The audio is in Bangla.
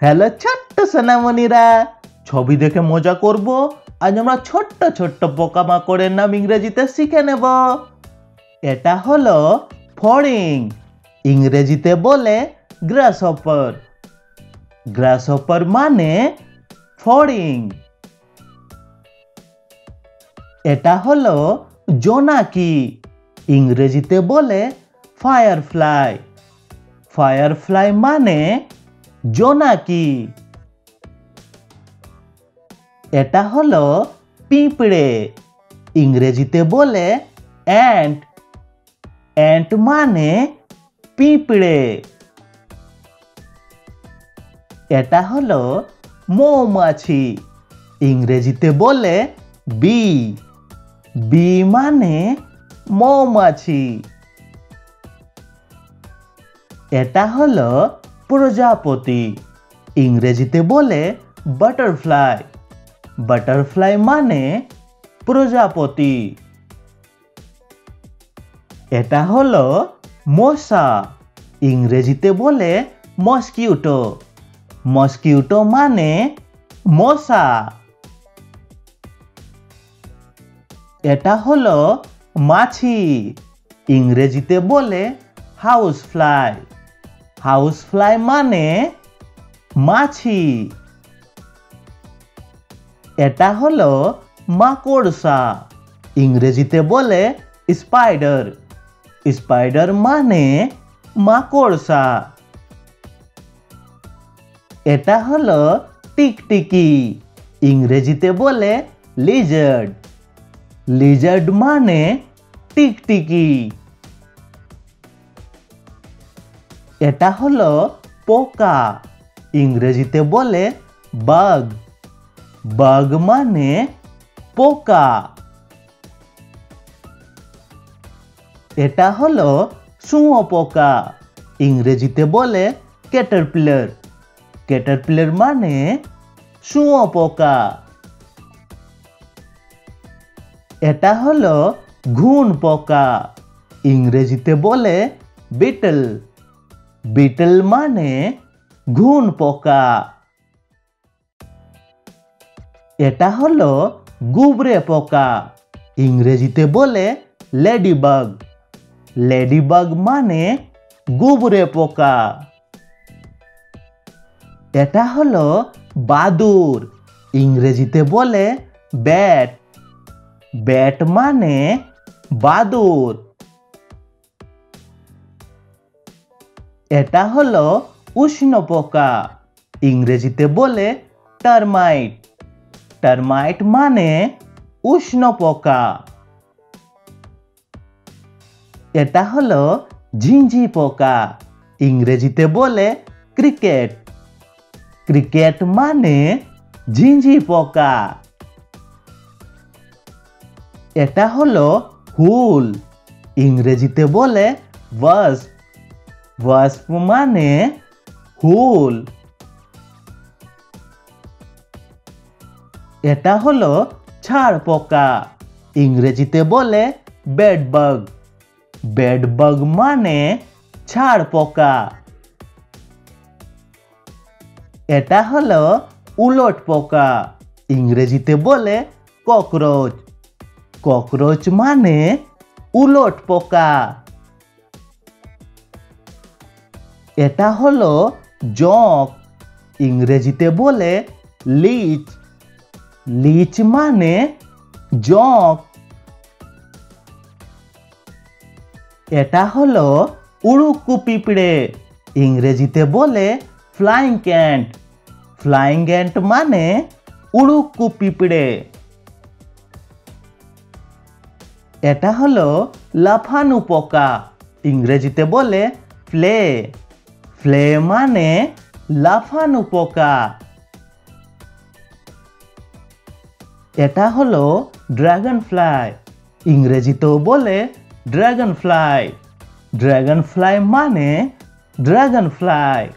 হ্যালো ছোট্ট সোনামণিরা, ছবি দেখে মজা করব। আজ আমরা ছোট্ট ছোট্ট পোকামাকড়ের নাম ইংরেজিতে শিখে নেব। এটা হলো ফড়িং, ইংরেজিতে বলে গ্রাসহপার। গ্রাসহপার মানে ফড়িং। এটা হলো জোনাকি, ইংরেজিতে বলে ফায়ারফ্লাই। ফায়ারফ্লাই মানে জোনাকি। এটা হলো পিঁপড়ে, ইংরেজিতে বলে অ্যান্ট। অ্যান্ট মানে পিঁপড়ে। এটা হলো মৌমাছি, ইংরেজিতে বলে বি। বি মানে মৌমাছি। এটা হলো প্রজাপতি, ইংরেজিতে বলে বাটারফ্লাই। বাটারফ্লাই মানে প্রজাপতি। এটা হলো মশা, ইংরেজিতে বলে মস্কিউটো। মস্কিউটো মানে মশা। এটা হলো মাছি, ইংরেজিতে বলে হাউস ফ্লাই। হাউস ফ্লাই মানে মাছি। এটা হলো মাকড়সা, ইংরেজিতে বলে স্পাইডার। স্পাইডার মানে মাকড়সা। এটা হলো টিকটিকি, ইংরেজিতে বলে লিজার্ড। লিজার্ড মানে টিকটিকি। এটা হলো পোকা, ইংরেজিতে বলে বাগ। বাগ মানে পোকা। এটা হলো শুঁয়োপোকা, ইংরেজিতে বলে ক্যাটারপিলার। ক্যাটারপিলার মানে শুঁয়োপোকা। এটা হলো ঘুন পোকা, ইংরেজিতে বলে বিটল। বিটল মানে ঘুন পোকা। এটা হলো গুবরে পোকা, ইংরেজিতে বলে লেডিবাগ। লেডিবাগ মানে গুবরে পোকা। এটা হলো বাদুর, ইংরেজিতে বলে ব্যাট। ব্যাট মানে বাদুর। এটা হলো উষ্ণ পোকা, ইংরেজিতে বলে টারমাইট। টারমাইট মানে উষ্ণ পোকা। এটা হলো ঝিঁঝি পোকা, ইংরেজিতে বলে ক্রিকেট। ক্রিকেট মানে ঝিঁঝি পোকা। এটা হলো হুল, ইংরেজিতে বলে ওয়াস্প। ওয়াস্প মানে হুল। এটা হলো ছাড় পোকা, ইংরেজিতে বলে বেডবাগ। বেডবাগ মানে ছাড় পোকা। এটা হলো উলট পোকা, ইংরেজিতে বলে ককরোচ। ককরোচ মানে উলট পোকা। এটা হলো জোঁক, ইংরেজিতে বলে লিচ। লিচ মানে জোঁক। এটা হলো উড়ুক্কু পিঁপড়ে, ইংরেজিতে বলে ফ্লাইং অ্যান্ট। ফ্লাইং অ্যান্ট মানে উড়ুক্কু পিঁপড়ে। এটা হলো লাফানো পোকা, ইংরেজিতে বলে ফ্লে। ফ্লে মানে লাফানো পোকা। এটা হলো ড্রাগন ফ্লাই, ইংরেজিতেও বলে ড্রাগন ফ্লাই। ড্রাগন ফ্লাই মানে ড্রাগন ফ্লাই।